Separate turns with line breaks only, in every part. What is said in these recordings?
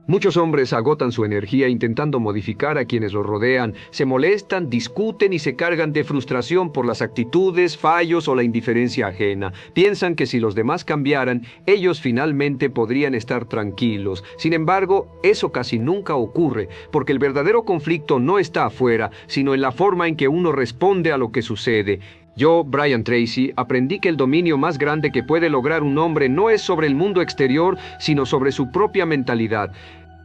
Muchos hombres agotan su energía intentando modificar a quienes los rodean, se molestan, discuten y se cargan de frustración por las actitudes, fallos o la indiferencia ajena. Piensan que si los demás cambiaran, ellos finalmente podrían estar tranquilos. Sin embargo, eso casi nunca ocurre, porque el verdadero conflicto no está afuera, sino en la forma en que uno responde a lo que sucede. Yo, Brian Tracy, aprendí que el dominio más grande que puede lograr un hombre no es sobre el mundo exterior, sino sobre su propia mentalidad.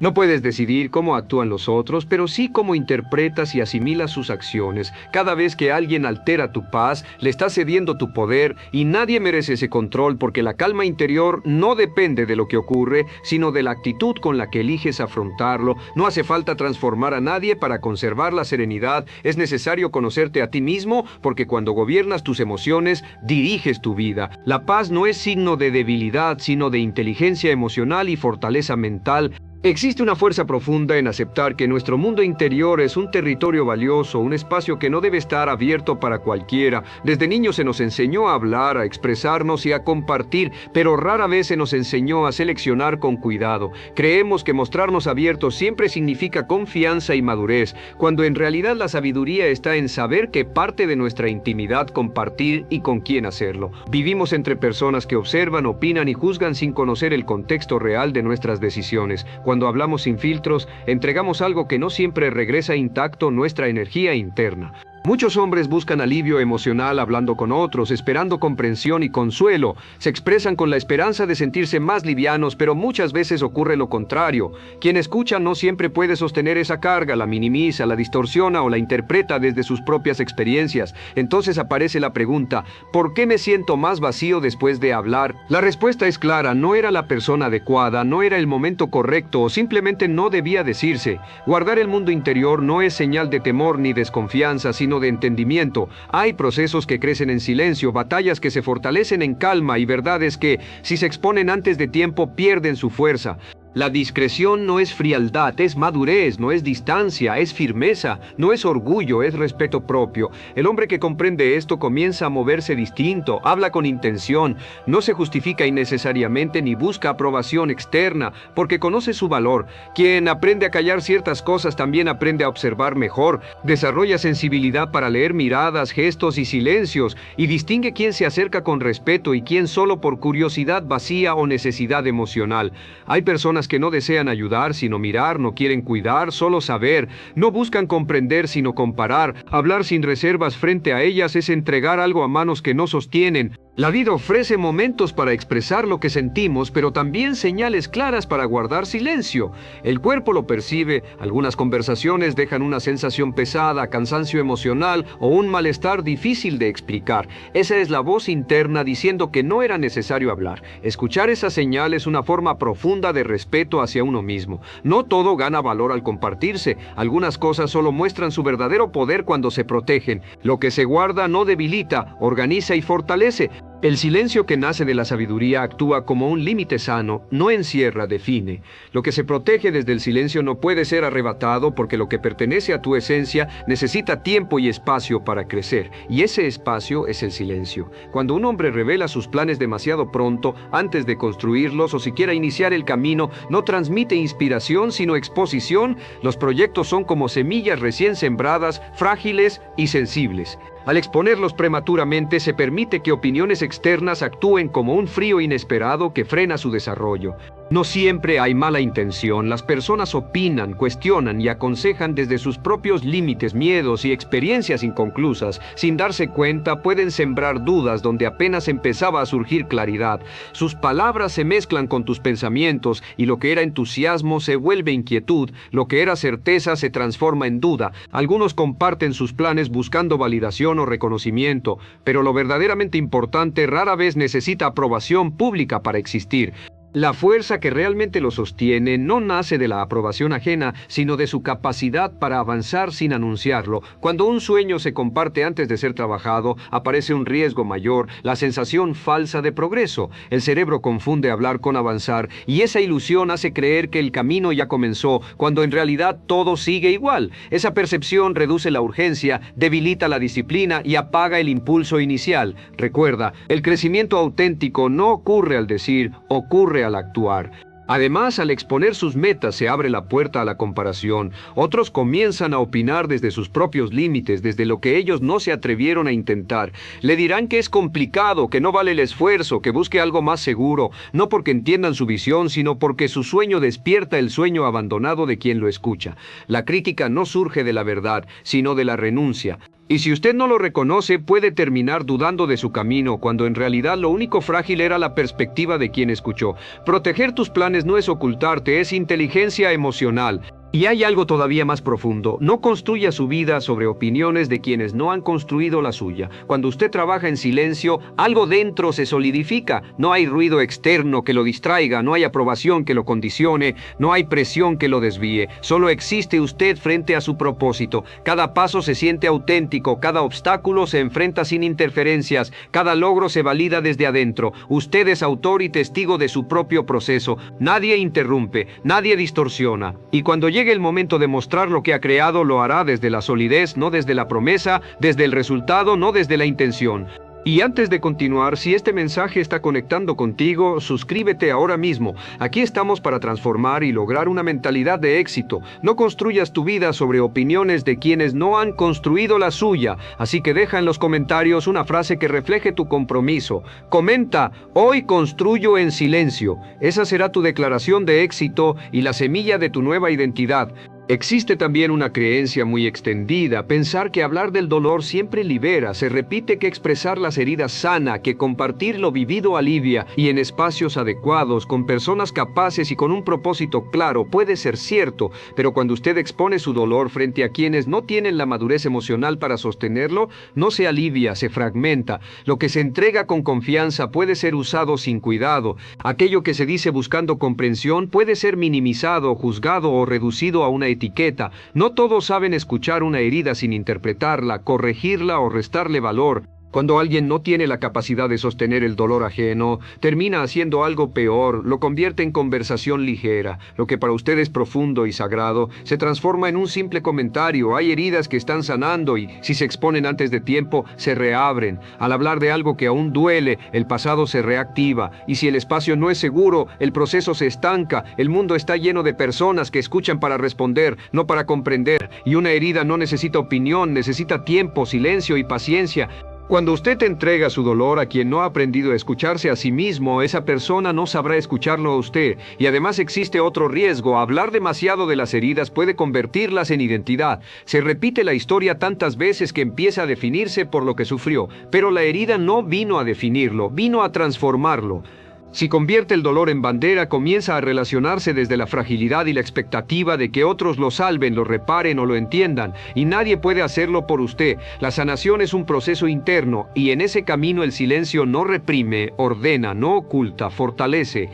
No puedes decidir cómo actúan los otros, pero sí cómo interpretas y asimilas sus acciones. Cada vez que alguien altera tu paz, le estás cediendo tu poder y nadie merece ese control porque la calma interior no depende de lo que ocurre, sino de la actitud con la que eliges afrontarlo. No hace falta transformar a nadie para conservar la serenidad. Es necesario conocerte a ti mismo porque cuando gobiernas tus emociones, diriges tu vida. La paz no es signo de debilidad, sino de inteligencia emocional y fortaleza mental. Existe una fuerza profunda en aceptar que nuestro mundo interior es un territorio valioso, un espacio que no debe estar abierto para cualquiera. Desde niños se nos enseñó a hablar, a expresarnos y a compartir, pero rara vez se nos enseñó a seleccionar con cuidado. Creemos que mostrarnos abiertos siempre significa confianza y madurez, cuando en realidad la sabiduría está en saber qué parte de nuestra intimidad compartir y con quién hacerlo. Vivimos entre personas que observan, opinan y juzgan sin conocer el contexto real de nuestras decisiones. Cuando hablamos sin filtros, entregamos algo que no siempre regresa intacto: nuestra energía interna. Muchos hombres buscan alivio emocional hablando con otros, esperando comprensión y consuelo. Se expresan con la esperanza de sentirse más livianos, pero muchas veces ocurre lo contrario. Quien escucha no siempre puede sostener esa carga, la minimiza, la distorsiona o la interpreta desde sus propias experiencias. Entonces aparece la pregunta: ¿por qué me siento más vacío después de hablar? La respuesta es clara: no era la persona adecuada, no era el momento correcto o simplemente no debía decirse. Guardar el mundo interior no es señal de temor ni desconfianza, sino de entendimiento. Hay procesos que crecen en silencio, batallas que se fortalecen en calma y verdades que, si se exponen antes de tiempo, pierden su fuerza. La discreción no es frialdad, es madurez, no es distancia, es firmeza, no es orgullo, es respeto propio. El hombre que comprende esto comienza a moverse distinto, habla con intención, no se justifica innecesariamente ni busca aprobación externa, porque conoce su valor. Quien aprende a callar ciertas cosas también aprende a observar mejor, desarrolla sensibilidad para leer miradas, gestos y silencios, y distingue quién se acerca con respeto y quién solo por curiosidad vacía o necesidad emocional. Hay personas que no desean ayudar, sino mirar, no quieren cuidar, solo saber, no buscan comprender, sino comparar. Hablar sin reservas frente a ellas es entregar algo a manos que no sostienen. La vida ofrece momentos para expresar lo que sentimos, pero también señales claras para guardar silencio. El cuerpo lo percibe, algunas conversaciones dejan una sensación pesada, cansancio emocional o un malestar difícil de explicar. Esa es la voz interna diciendo que no era necesario hablar. Escuchar esa señal es una forma profunda de respeto hacia uno mismo. No todo gana valor al compartirse. Algunas cosas solo muestran su verdadero poder cuando se protegen. Lo que se guarda no debilita, organiza y fortalece. El silencio que nace de la sabiduría actúa como un límite sano, no encierra, define. Lo que se protege desde el silencio no puede ser arrebatado porque lo que pertenece a tu esencia necesita tiempo y espacio para crecer, y ese espacio es el silencio. Cuando un hombre revela sus planes demasiado pronto, antes de construirlos o siquiera iniciar el camino, no transmite inspiración sino exposición. Los proyectos son como semillas recién sembradas, frágiles y sensibles. Al exponerlos prematuramente, se permite que opiniones externas actúen como un frío inesperado que frena su desarrollo. No siempre hay mala intención. Las personas opinan, cuestionan y aconsejan desde sus propios límites, miedos y experiencias inconclusas. Sin darse cuenta, pueden sembrar dudas donde apenas empezaba a surgir claridad. Sus palabras se mezclan con tus pensamientos y lo que era entusiasmo se vuelve inquietud. Lo que era certeza se transforma en duda. Algunos comparten sus planes buscando validación o reconocimiento, pero lo verdaderamente importante rara vez necesita aprobación pública para existir. La fuerza que realmente lo sostiene no nace de la aprobación ajena, sino de su capacidad para avanzar sin anunciarlo. Cuando un sueño se comparte antes de ser trabajado, aparece un riesgo mayor, la sensación falsa de progreso. El cerebro confunde hablar con avanzar, y esa ilusión hace creer que el camino ya comenzó, cuando en realidad todo sigue igual. Esa percepción reduce la urgencia, debilita la disciplina y apaga el impulso inicial. Recuerda, el crecimiento auténtico no ocurre al decir, ocurre al actuar. Además, al exponer sus metas se abre la puerta a la comparación. Otros comienzan a opinar desde sus propios límites, desde lo que ellos no se atrevieron a intentar. Le dirán que es complicado, que no vale el esfuerzo, que busque algo más seguro, no porque entiendan su visión, sino porque su sueño despierta el sueño abandonado de quien lo escucha. La crítica no surge de la verdad, sino de la renuncia. Y si usted no lo reconoce, puede terminar dudando de su camino, cuando en realidad lo único frágil era la perspectiva de quien escuchó. Proteger tus planes no es ocultarte, es inteligencia emocional. Y hay algo todavía más profundo. No construya su vida sobre opiniones de quienes no han construido la suya. Cuando usted trabaja en silencio, algo dentro se solidifica. No hay ruido externo que lo distraiga, no hay aprobación que lo condicione, no hay presión que lo desvíe. Solo existe usted frente a su propósito. Cada paso se siente auténtico, cada obstáculo se enfrenta sin interferencias, cada logro se valida desde adentro. Usted es autor y testigo de su propio proceso. Nadie interrumpe, nadie distorsiona. Y cuando llegue el momento de mostrar lo que ha creado, lo hará desde la solidez, no desde la promesa, desde el resultado, no desde la intención. Y antes de continuar, si este mensaje está conectando contigo, suscríbete ahora mismo. Aquí estamos para transformar y lograr una mentalidad de éxito. No construyas tu vida sobre opiniones de quienes no han construido la suya. Así que deja en los comentarios una frase que refleje tu compromiso. Comenta: hoy construyo en silencio. Esa será tu declaración de éxito y la semilla de tu nueva identidad. Existe también una creencia muy extendida, pensar que hablar del dolor siempre libera. Se repite que expresar las heridas sana, que compartir lo vivido alivia, y en espacios adecuados, con personas capaces y con un propósito claro, puede ser cierto, pero cuando usted expone su dolor frente a quienes no tienen la madurez emocional para sostenerlo, no se alivia, se fragmenta. Lo que se entrega con confianza puede ser usado sin cuidado. Aquello que se dice buscando comprensión puede ser minimizado, juzgado o reducido a una etiqueta. No todos saben escuchar una herida sin interpretarla, corregirla o restarle valor. Cuando alguien no tiene la capacidad de sostener el dolor ajeno, termina haciendo algo peor, lo convierte en conversación ligera. Lo que para usted es profundo y sagrado, se transforma en un simple comentario. Hay heridas que están sanando y, si se exponen antes de tiempo, se reabren. Al hablar de algo que aún duele, el pasado se reactiva. Y si el espacio no es seguro, el proceso se estanca. El mundo está lleno de personas que escuchan para responder, no para comprender. Y una herida no necesita opinión, necesita tiempo, silencio y paciencia. Cuando usted entrega su dolor a quien no ha aprendido a escucharse a sí mismo, esa persona no sabrá escucharlo a usted. Y además existe otro riesgo: hablar demasiado de las heridas puede convertirlas en identidad. Se repite la historia tantas veces que empieza a definirse por lo que sufrió. Pero la herida no vino a definirlo, vino a transformarlo. Si convierte el dolor en bandera, comienza a relacionarse desde la fragilidad y la expectativa de que otros lo salven, lo reparen o lo entiendan, y nadie puede hacerlo por usted. La sanación es un proceso interno, y en ese camino el silencio no reprime, ordena, no oculta, fortalece.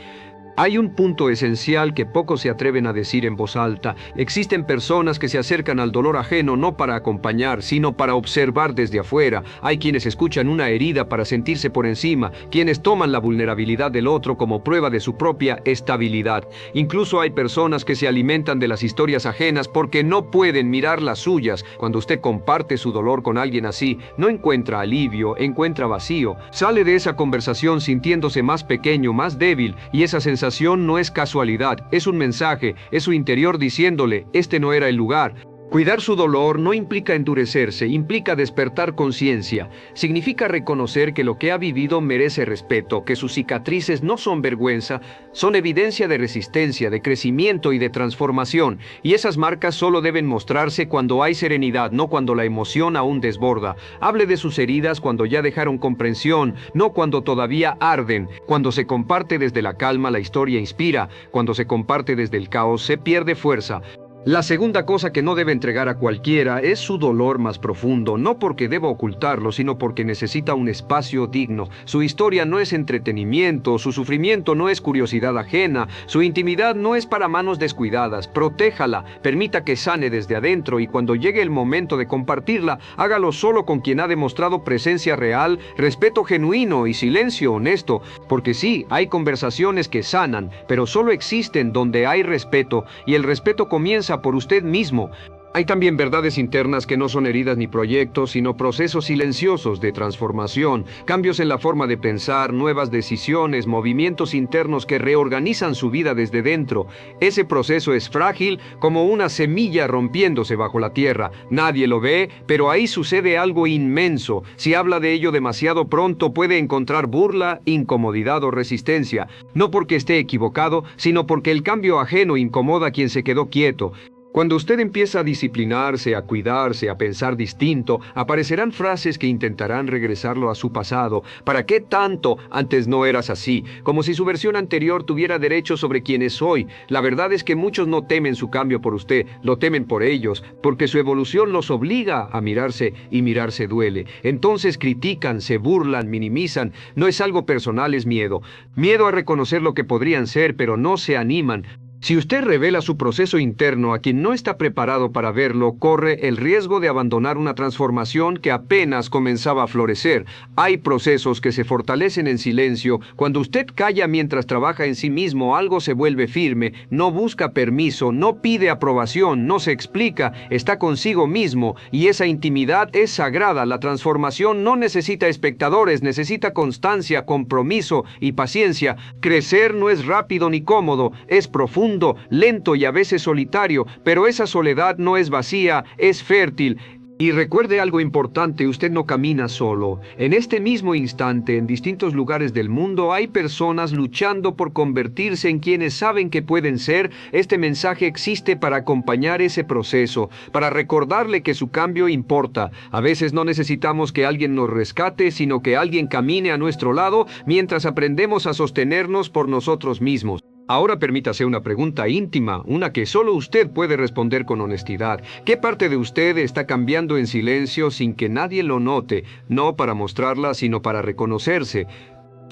Hay un punto esencial que pocos se atreven a decir en voz alta. Existen personas que se acercan al dolor ajeno no para acompañar, sino para observar desde afuera. Hay quienes escuchan una herida para sentirse por encima, quienes toman la vulnerabilidad del otro como prueba de su propia estabilidad. Incluso hay personas que se alimentan de las historias ajenas porque no pueden mirar las suyas. Cuando usted comparte su dolor con alguien así, no encuentra alivio, encuentra vacío. Sale de esa conversación sintiéndose más pequeño, más débil, y esa sensación no es casualidad, es un mensaje, es su interior diciéndole: este no era el lugar. Cuidar su dolor no implica endurecerse, implica despertar conciencia. Significa reconocer que lo que ha vivido merece respeto, que sus cicatrices no son vergüenza, son evidencia de resistencia, de crecimiento y de transformación. Y esas marcas solo deben mostrarse cuando hay serenidad, no cuando la emoción aún desborda. Hable de sus heridas cuando ya dejaron comprensión, no cuando todavía arden. Cuando se comparte desde la calma, la historia inspira. Cuando se comparte desde el caos, se pierde fuerza. La segunda cosa que no debe entregar a cualquiera es su dolor más profundo, no porque deba ocultarlo, sino porque necesita un espacio digno. Su historia no es entretenimiento, su sufrimiento no es curiosidad ajena, su intimidad no es para manos descuidadas. Protéjala, permita que sane desde adentro, y cuando llegue el momento de compartirla, hágalo solo con quien ha demostrado presencia real, respeto genuino y silencio honesto. Porque sí, hay conversaciones que sanan, pero solo existen donde hay respeto, y el respeto comienza por usted mismo. Hay también verdades internas que no son heridas ni proyectos, sino procesos silenciosos de transformación, cambios en la forma de pensar, nuevas decisiones, movimientos internos que reorganizan su vida desde dentro. Ese proceso es frágil como una semilla rompiéndose bajo la tierra. Nadie lo ve, pero ahí sucede algo inmenso. Si habla de ello demasiado pronto, puede encontrar burla, incomodidad o resistencia. No porque esté equivocado, sino porque el cambio ajeno incomoda a quien se quedó quieto. Cuando usted empieza a disciplinarse, a cuidarse, a pensar distinto, aparecerán frases que intentarán regresarlo a su pasado. ¿Para qué tanto? Antes no eras así. Como si su versión anterior tuviera derecho sobre quien es hoy. La verdad es que muchos no temen su cambio por usted, lo temen por ellos, porque su evolución los obliga a mirarse y mirarse duele. Entonces critican, se burlan, minimizan. No es algo personal, es miedo. Miedo a reconocer lo que podrían ser, pero no se animan. Si usted revela su proceso interno a quien no está preparado para verlo, corre el riesgo de abandonar una transformación que apenas comenzaba a florecer. Hay procesos que se fortalecen en silencio. Cuando usted calla mientras trabaja en sí mismo, algo se vuelve firme, no busca permiso, no pide aprobación, no se explica, está consigo mismo, y esa intimidad es sagrada. La transformación no necesita espectadores, necesita constancia, compromiso y paciencia. Crecer no es rápido ni cómodo, es profundo, lento y a veces solitario, pero esa soledad no es vacía, es fértil. Y recuerde algo importante, usted no camina solo. En este mismo instante, en distintos lugares del mundo, hay personas luchando por convertirse en quienes saben que pueden ser. Este mensaje existe para acompañar ese proceso, para recordarle que su cambio importa. A veces no necesitamos que alguien nos rescate, sino que alguien camine a nuestro lado mientras aprendemos a sostenernos por nosotros mismos. Ahora permítase una pregunta íntima, una que solo usted puede responder con honestidad. ¿Qué parte de usted está cambiando en silencio sin que nadie lo note? No para mostrarla, sino para reconocerse.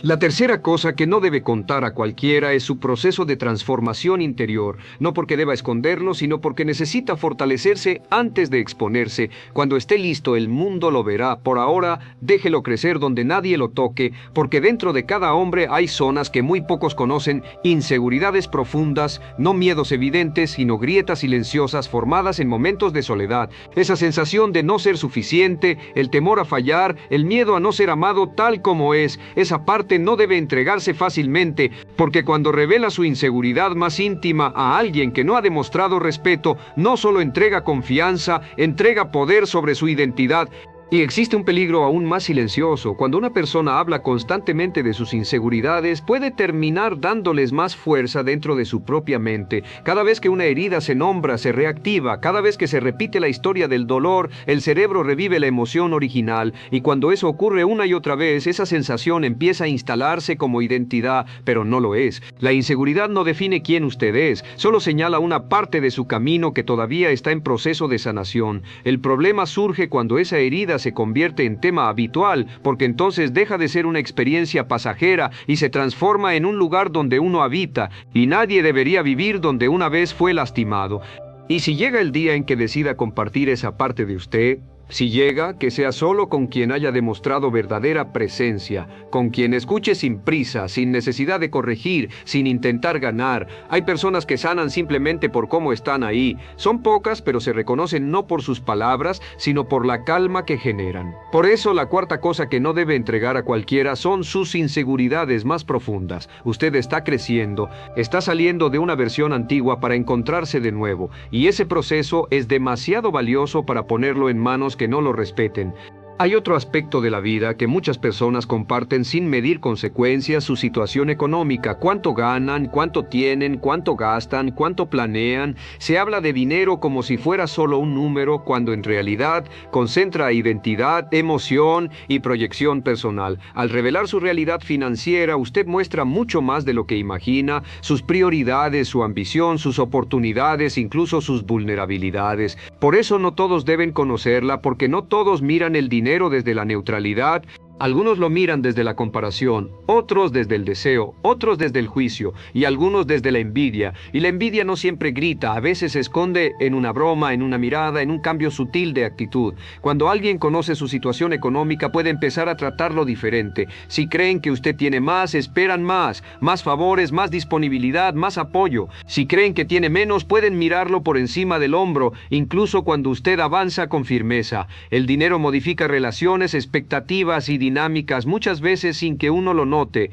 La tercera cosa que no debe contar a cualquiera es su proceso de transformación interior, no porque deba esconderlo, sino porque necesita fortalecerse antes de exponerse. Cuando esté listo, el mundo lo verá. Por ahora, déjelo crecer donde nadie lo toque, porque dentro de cada hombre hay zonas que muy pocos conocen, inseguridades profundas, no miedos evidentes, sino grietas silenciosas formadas en momentos de soledad. Esa sensación de no ser suficiente, el temor a fallar, el miedo a no ser amado tal como es, esa parte no debe entregarse fácilmente, porque cuando revela su inseguridad más íntima a alguien que no ha demostrado respeto, no solo entrega confianza, entrega poder sobre su identidad. Y existe un peligro aún más silencioso. Cuando una persona habla constantemente de sus inseguridades, puede terminar dándoles más fuerza dentro de su propia mente. Cada vez que una herida se nombra, se reactiva. Cada vez que se repite la historia del dolor, el cerebro revive la emoción original. Y cuando eso ocurre una y otra vez, esa sensación empieza a instalarse como identidad, pero no lo es. La inseguridad no define quién usted es, solo señala una parte de su camino que todavía está en proceso de sanación. El problema surge cuando esa herida se convierte en tema habitual, porque entonces deja de ser una experiencia pasajera y se transforma en un lugar donde uno habita, y nadie debería vivir donde una vez fue lastimado. Y si llega el día en que decida compartir esa parte de usted, si llega, que sea solo con quien haya demostrado verdadera presencia, con quien escuche sin prisa, sin necesidad de corregir, sin intentar ganar. Hay personas que sanan simplemente por cómo están ahí. Son pocas, pero se reconocen no por sus palabras, sino por la calma que generan. Por eso, la cuarta cosa que no debe entregar a cualquiera son sus inseguridades más profundas. Usted está creciendo, está saliendo de una versión antigua para encontrarse de nuevo, y ese proceso es demasiado valioso para ponerlo en manos que no lo respeten. Hay otro aspecto de la vida que muchas personas comparten sin medir consecuencias: su situación económica. ¿Cuánto ganan? ¿Cuánto tienen? ¿Cuánto gastan? ¿Cuánto planean? Se habla de dinero como si fuera solo un número, cuando en realidad concentra identidad, emoción y proyección personal. Al revelar su realidad financiera, usted muestra mucho más de lo que imagina: sus prioridades, su ambición, sus oportunidades, incluso sus vulnerabilidades. Por eso no todos deben conocerla, porque no todos miran el dinero desde la neutralidad. Algunos lo miran desde la comparación, otros desde el deseo, otros desde el juicio y algunos desde la envidia. Y la envidia no siempre grita, a veces se esconde en una broma, en una mirada, en un cambio sutil de actitud. Cuando alguien conoce su situación económica puede empezar a tratarlo diferente. Si creen que usted tiene más, esperan más favores, más disponibilidad, más apoyo. Si creen que tiene menos, pueden mirarlo por encima del hombro, incluso cuando usted avanza con firmeza. El dinero modifica relaciones, expectativas y dinámicas, muchas veces sin que uno lo note.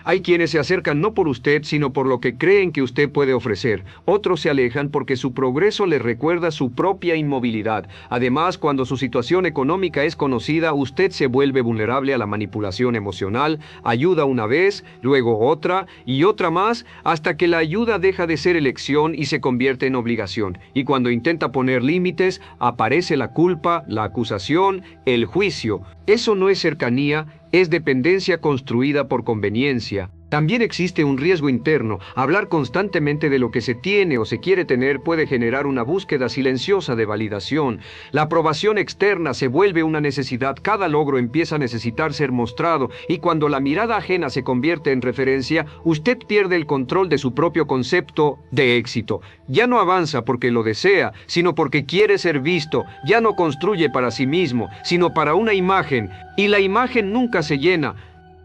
Hay quienes se acercan no por usted, sino por lo que creen que usted puede ofrecer. Otros se alejan porque su progreso les recuerda su propia inmovilidad. Además, cuando su situación económica es conocida, usted se vuelve vulnerable a la manipulación emocional, ayuda una vez, luego otra y otra más, hasta que la ayuda deja de ser elección y se convierte en obligación. Y cuando intenta poner límites, aparece la culpa, la acusación, el juicio. Eso no es cercanía, es dependencia construida por conveniencia. También existe un riesgo interno. Hablar constantemente de lo que se tiene o se quiere tener puede generar una búsqueda silenciosa de validación. La aprobación externa se vuelve una necesidad. Cada logro empieza a necesitar ser mostrado y cuando la mirada ajena se convierte en referencia, usted pierde el control de su propio concepto de éxito. Ya no avanza porque lo desea, sino porque quiere ser visto. Ya no construye para sí mismo, sino para una imagen. Y la imagen nunca se llena.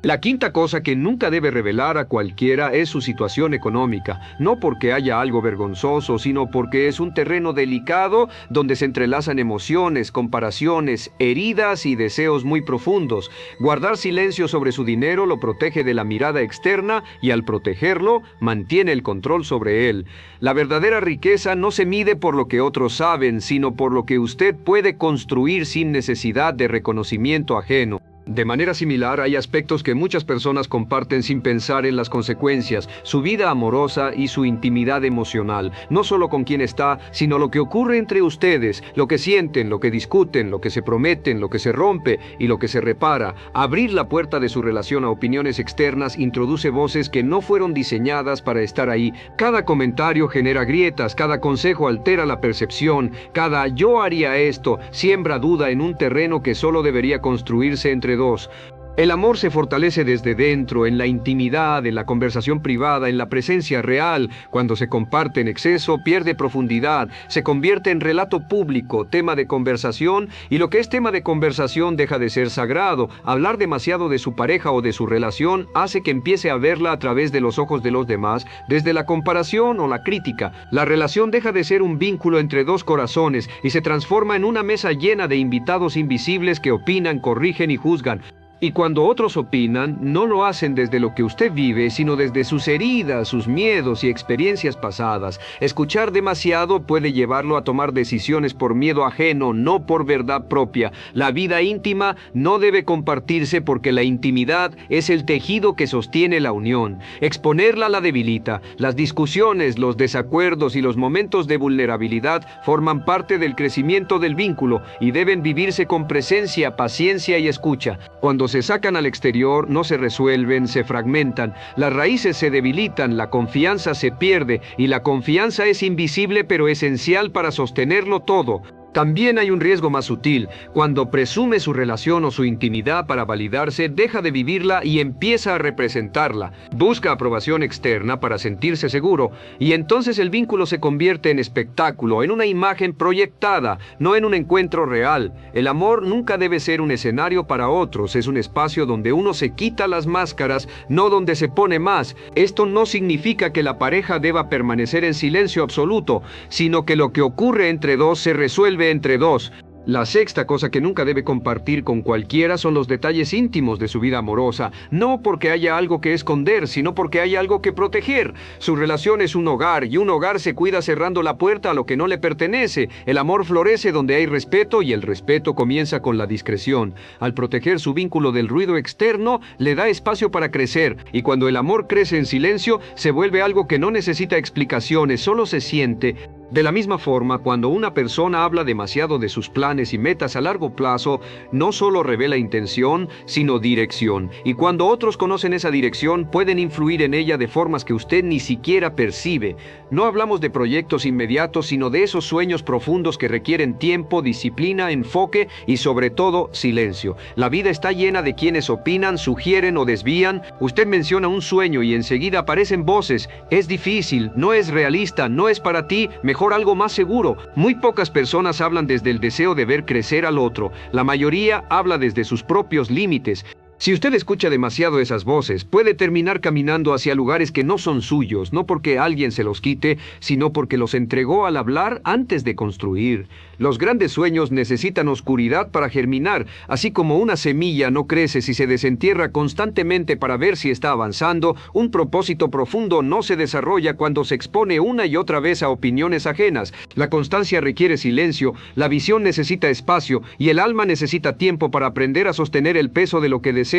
La quinta cosa que nunca debe revelar a cualquiera es su situación económica, no porque haya algo vergonzoso, sino porque es un terreno delicado donde se entrelazan emociones, comparaciones, heridas y deseos muy profundos. Guardar silencio sobre su dinero lo protege de la mirada externa y al protegerlo, mantiene el control sobre él. La verdadera riqueza no se mide por lo que otros saben, sino por lo que usted puede construir sin necesidad de reconocimiento ajeno. De manera similar, hay aspectos que muchas personas comparten sin pensar en las consecuencias, su vida amorosa y su intimidad emocional, no solo con quien está, sino lo que ocurre entre ustedes, lo que sienten, lo que discuten, lo que se prometen, lo que se rompe y lo que se repara. Abrir la puerta de su relación a opiniones externas introduce voces que no fueron diseñadas para estar ahí. Cada comentario genera grietas, cada consejo altera la percepción, cada yo haría esto siembra duda en un terreno que solo debería construirse entre dos. El amor se fortalece desde dentro, en la intimidad, en la conversación privada, en la presencia real. Cuando se comparte en exceso, pierde profundidad, se convierte en relato público, tema de conversación, y lo que es tema de conversación deja de ser sagrado. Hablar demasiado de su pareja o de su relación hace que empiece a verla a través de los ojos de los demás, desde la comparación o la crítica. La relación deja de ser un vínculo entre dos corazones y se transforma en una mesa llena de invitados invisibles que opinan, corrigen y juzgan. Y cuando otros opinan, no lo hacen desde lo que usted vive, sino desde sus heridas, sus miedos y experiencias pasadas. Escuchar demasiado puede llevarlo a tomar decisiones por miedo ajeno, no por verdad propia. La vida íntima no debe compartirse porque la intimidad es el tejido que sostiene la unión. Exponerla la debilita. Las discusiones, los desacuerdos y los momentos de vulnerabilidad forman parte del crecimiento del vínculo y deben vivirse con presencia, paciencia y escucha. Cuando se sacan al exterior, no se resuelven, se fragmentan, las raíces se debilitan, la confianza se pierde y la confianza es invisible pero esencial para sostenerlo todo. También hay un riesgo más sutil. Cuando presume su relación o su intimidad para validarse, deja de vivirla y empieza a representarla. Busca aprobación externa para sentirse seguro, y entonces el vínculo se convierte en espectáculo, en una imagen proyectada, no en un encuentro real. El amor nunca debe ser un escenario para otros, es un espacio donde uno se quita las máscaras, no donde se pone más. Esto no significa que la pareja deba permanecer en silencio absoluto, sino que lo que ocurre entre dos se resuelve entre dos. La sexta cosa que nunca debe compartir con cualquiera son los detalles íntimos de su vida amorosa, no porque haya algo que esconder, sino porque hay algo que proteger. Su relación es un hogar, y un hogar se cuida cerrando la puerta a lo que no le pertenece. El amor florece donde hay respeto, y el respeto comienza con la discreción. Al proteger su vínculo del ruido externo, le da espacio para crecer, y cuando el amor crece en silencio, se vuelve algo que no necesita explicaciones, solo se siente. De la misma forma, cuando una persona habla demasiado de sus planes y metas a largo plazo, no solo revela intención, sino dirección. Y cuando otros conocen esa dirección, pueden influir en ella de formas que usted ni siquiera percibe. No hablamos de proyectos inmediatos, sino de esos sueños profundos que requieren tiempo, disciplina, enfoque y sobre todo silencio. La vida está llena de quienes opinan, sugieren o desvían. Usted menciona un sueño y enseguida aparecen voces. Es difícil, no es realista, no es para ti, mejor algo más seguro. Muy pocas personas hablan desde el deseo de ver crecer al otro. La mayoría habla desde sus propios límites. Si usted escucha demasiado esas voces, puede terminar caminando hacia lugares que no son suyos, no porque alguien se los quite, sino porque los entregó al hablar antes de construir. Los grandes sueños necesitan oscuridad para germinar, así como una semilla no crece si se desentierra constantemente para ver si está avanzando. Un propósito profundo no se desarrolla cuando se expone una y otra vez a opiniones ajenas. La constancia requiere silencio, la visión necesita espacio y el alma necesita tiempo para aprender a sostener el peso de lo que desea.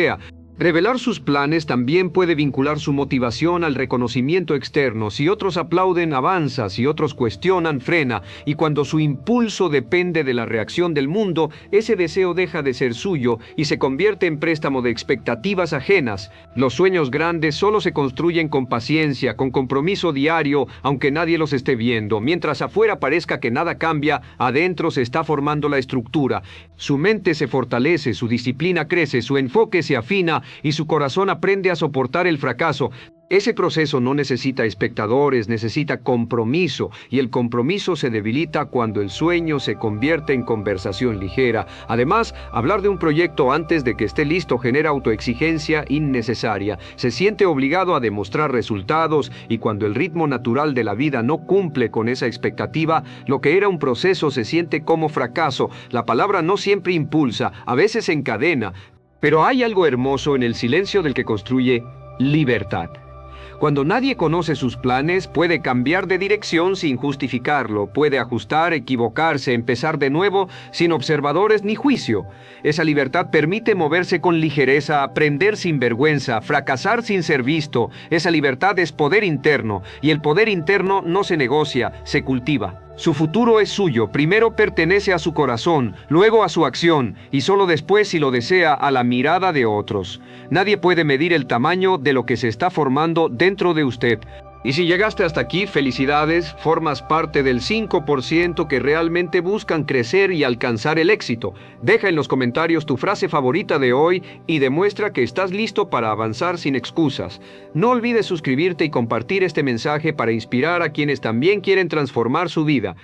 Revelar sus planes también puede vincular su motivación al reconocimiento externo. Si otros aplauden, avanza; si otros cuestionan, frena. Y cuando su impulso depende de la reacción del mundo, ese deseo deja de ser suyo y se convierte en préstamo de expectativas ajenas. Los sueños grandes solo se construyen con paciencia, con compromiso diario, aunque nadie los esté viendo. Mientras afuera parezca que nada cambia, adentro se está formando la estructura. Su mente se fortalece, su disciplina crece, su enfoque se afina y su corazón aprende a soportar el fracaso. Ese proceso no necesita espectadores, necesita compromiso, y el compromiso se debilita cuando el sueño se convierte en conversación ligera. Además, hablar de un proyecto antes de que esté listo genera autoexigencia innecesaria. Se siente obligado a demostrar resultados, y cuando el ritmo natural de la vida no cumple con esa expectativa, lo que era un proceso se siente como fracaso. La palabra no siempre impulsa, a veces encadena. Pero hay algo hermoso en el silencio del que construye libertad. Cuando nadie conoce sus planes, puede cambiar de dirección sin justificarlo, puede ajustar, equivocarse, empezar de nuevo, sin observadores ni juicio. Esa libertad permite moverse con ligereza, aprender sin vergüenza, fracasar sin ser visto. Esa libertad es poder interno, y el poder interno no se negocia, se cultiva. Su futuro es suyo, primero pertenece a su corazón, luego a su acción, y solo después, si lo desea, a la mirada de otros. Nadie puede medir el tamaño de lo que se está formando dentro de usted. Y si llegaste hasta aquí, felicidades, formas parte del 5% que realmente buscan crecer y alcanzar el éxito. Deja en los comentarios tu frase favorita de hoy y demuestra que estás listo para avanzar sin excusas. No olvides suscribirte y compartir este mensaje para inspirar a quienes también quieren transformar su vida.